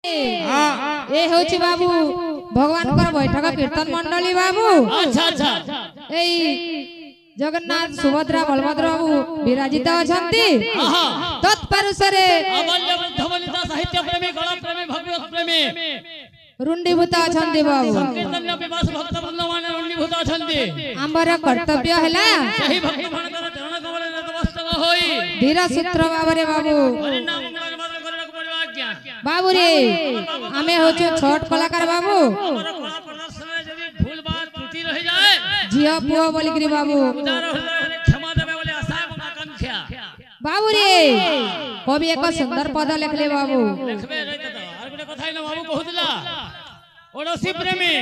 ए होची बाबू भगवान कर बैठक कीर्तन मंडली बाबू। अच्छा अच्छा एई जगन्नाथ सुभद्रा बलभद्र बाबू विराजित अछंती तत्परुषरे अमल्य वृद्धवनिता साहित्य प्रेमी गला प्रेमी भगवत प्रेमी रुंडीभूत अछंती बाबू। संकीर्तन विवास भक्त वृंदावन रुंडीभूत अछंती आंबर कर्तव्य हैला सही भक्ति भणकर चरण कमल नतमस्तक होई धीर सूत्र बाबरे बाबू। हरि नाम मंगल मात्र करक पड़वा आज्ञा बाबू रे हमें होछु छोट कलाकार बाबू हमर कला प्रदर्शन यदि भूल बात त्रुटि रह जाए झियो पुओ बोलिकरी बाबू उदार हृदय क्षमा देबे बोले आशा एवं आकांक्षा बाबू रे कवि एक सुंदर पद लिखले बाबू। देखबे रे त आर गुटे कथाई न बाबू कहूतला ओडसी प्रेमी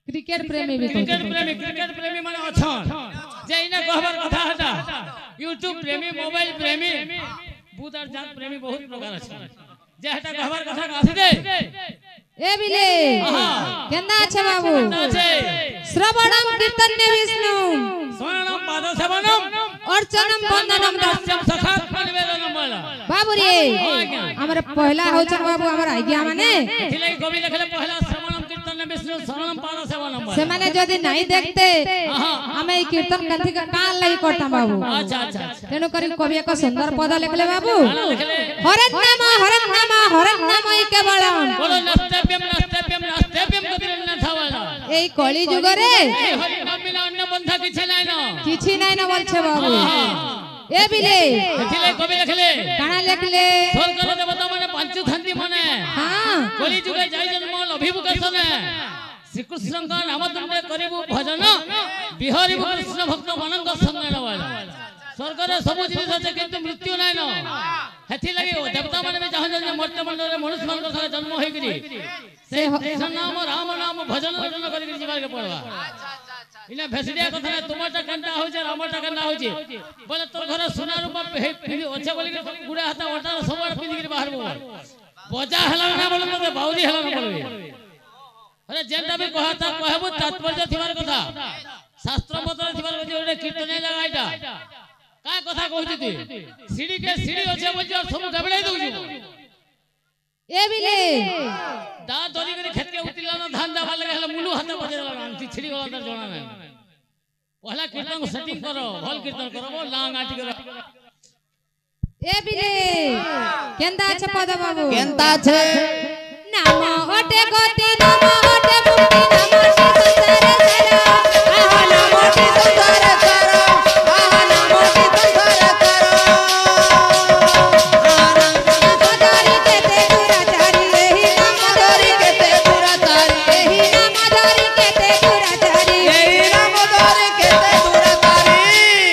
क्रिकेट प्रेमी भी क्रिकेट प्रेमी माने अछन जे इने कहबर कथा हटा यूट्यूब प्रेमी मोबाइल प्रेमी बुदार जात प्रेमी बहुत प्रकार अछन जे हटा कहबर कथा कासी दे ए बिले केंदा छे बाबू श्रवणम कीर्तन्य विष्णु स्वर्णम पाद सेवनम अर्चनम वंदनम दास्यम सखात निवेदनम वाला बाबू रे हमर पहला होचन बाबू हमर आज्ञा माने थिले कवि लिखले पहला श्रवणम कीर्तन्य विष्णु स्वर्णम पाद सेवनम से माने जदी नहीं देखते हमें ई कीर्तन कथि का कान लई करता बाबू। अच्छा अच्छा तेनु करी कवि एक सुंदर पद लिखले बाबू हरन नाम ई केवलम बोलो नस्तव्यम नस्तव्यम नस्तव्यम कदिन न थावाला एई कली जुग रे हरि नाम बिना अन्य बंधा किछि नै न बोलछे बाबू। ए बिले थिले कवि लिखले काना लिखले स्वर्ग देवता माने पांचु थांती माने हां कली जुगे जाय जन्म अभिमुखेशन श्री कृष्ण का नाम तुमने करिबु भजन बिहारीबु कृष्ण भक्त मनंग संग नवाला स्वर्ग रे सब जिनिस আছে কিন্তু मृत्यु নাই न हेथि लागि देवता माने भी चाहन जे मर्त्य मंडल रे मनुष्य मन का जन्म होई करी से कृष्ण नाम राम नाम भजन भजन करी जीवा के पड़वा इना भेसडिया कथा ना तुमटा कंटा हो जे रामटा कंटा हो जे बोले तोर घर सोना रूपा फिरी ओछे बोली के गुडा हाथ ओटा सबड़ पिंदी के बाहर बजा हला ना बोले मते बाउरी हला ना बोले अरे जेंटा भी कहता कहबो तात्पर्य थिबार कथा शास्त्र मत थिबार कथा कीर्तन लगाइटा का कथा कहती तू सीढ़ी के सीढ़ी ओछे बोल सब गबड़ाई दउ ए बिले दा दरी के खेत के उतिला ना धान दाबा लगे हला मुलु हाथ बजेला अंति छिड़ी वाला तर जोना नै पहला कीर्तन को सेटिंग करो भल कीर्तन करो वो लांग आटी करो ए बिले केंदा छ पद बाबू केंता छे नाम ओटे गति नाम ओटे मुक्ति नाम ओटे संसार करो आहा नाम ओटे संसार करो मदारी केते दुराचारी एही नाम मदारी केते दुराचारी एही नाम मदारी केते दुराचारी एही नाम मदारी केते दुराचारी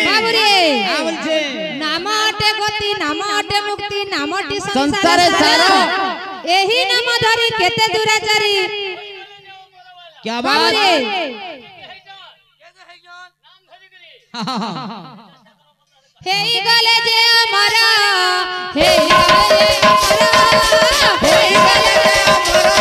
बाबू रे आ बोलछे नाम ओटे गति नाम ओटे मुक्ति नाम ओटे संसार सारो एही नाम धरी केते दुराचारी क्या बात रे हेई गले जे हमारा हेई गले जे हमारा हेई गले जे हमारा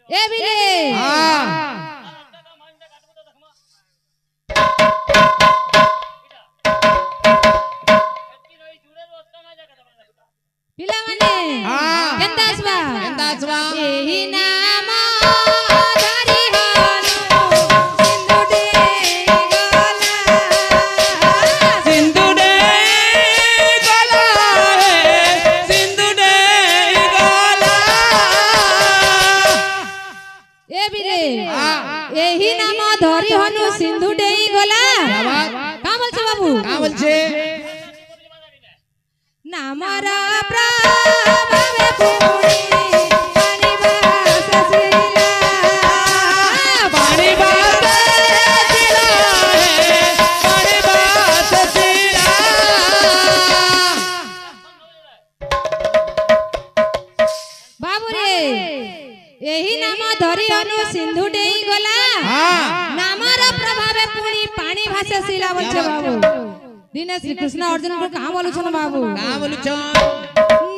ए बिले हां पिला माने हां केंदा आसबा एही नाम धरी हानु सिंधु डे गला सिंधु डे गला ए बिले एही नाम धरी हनु सिंधु डेई गला का बोलछ बाबू का बोलछे नामर प्रभावे पुणी पानी बास सिला पानी बात सिला पानी बात सिला बाबू रे एही नाम धरी हनु सिंधु डेई गला हां नामर प्रभावे पुणी पानी भासे सिला बच्चे बाबू दिने श्री कृष्ण अर्जुन को कहाँ बोलू छन बाबू कहाँ बोलू छो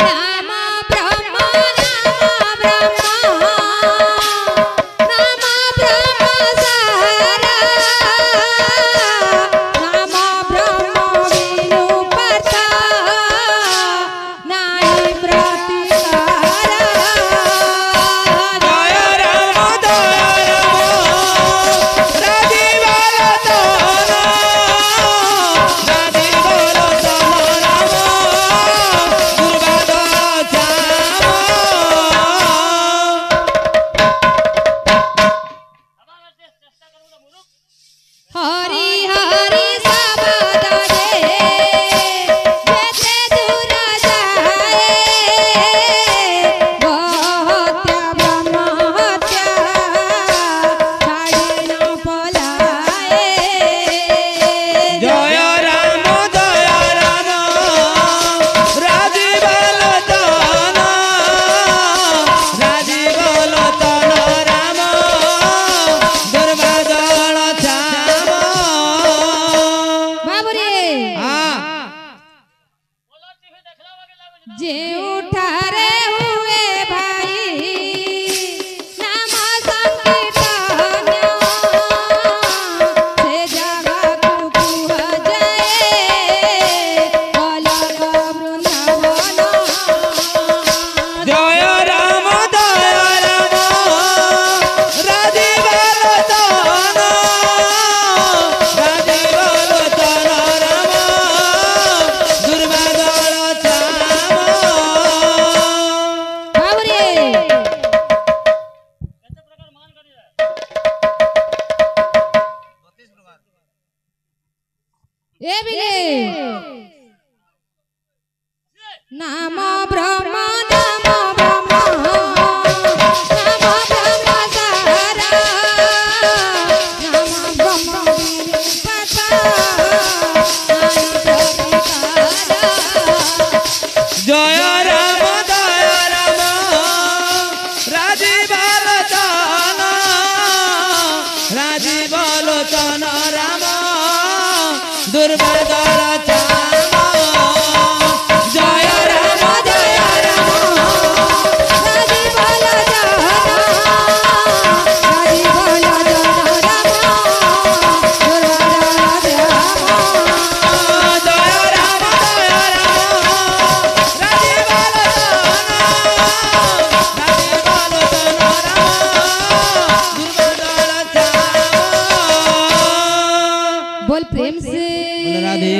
नाम ब्रह्म नाम ब्रह्म नाम ब्रह्म सारा नाम ब्रह्म विनु पता नाहि प्रतिकारा जय राम राजी वाला ताना राजी बोलो ताना राम हरि हरि शब्द जेते दूर जाए हत्या ब्रह्म हत्या छाड़ी न पलाए जय राम राजी बोलो ताना राजी बोलो ताना राम दुर्वादल छाम बाबुरे जे उठारे हुए भाई नाम संकीर्तन से जगत कुह जाए अलग वृंदावन जय राम राजी बोलो ताना राजी बोलो ताना राम दुर्वादल छाम बाबुरे ए बिले नाम ब्रह्म नाम ब्रह्म नाम ब्रह्म सारा नाम ब्रह्म विनु पता नाहि प्रतिकारा जय राम राजी बोलो ताना राजी बोलो ताना राम दुर्वादल छाम जय राम राजी बोलो जाना राजी बोलो जाना राम दुर्वादल श्याम जय राम राजी बोलो ताना राम दुर्वादल छाम बोल प्रेम से राधे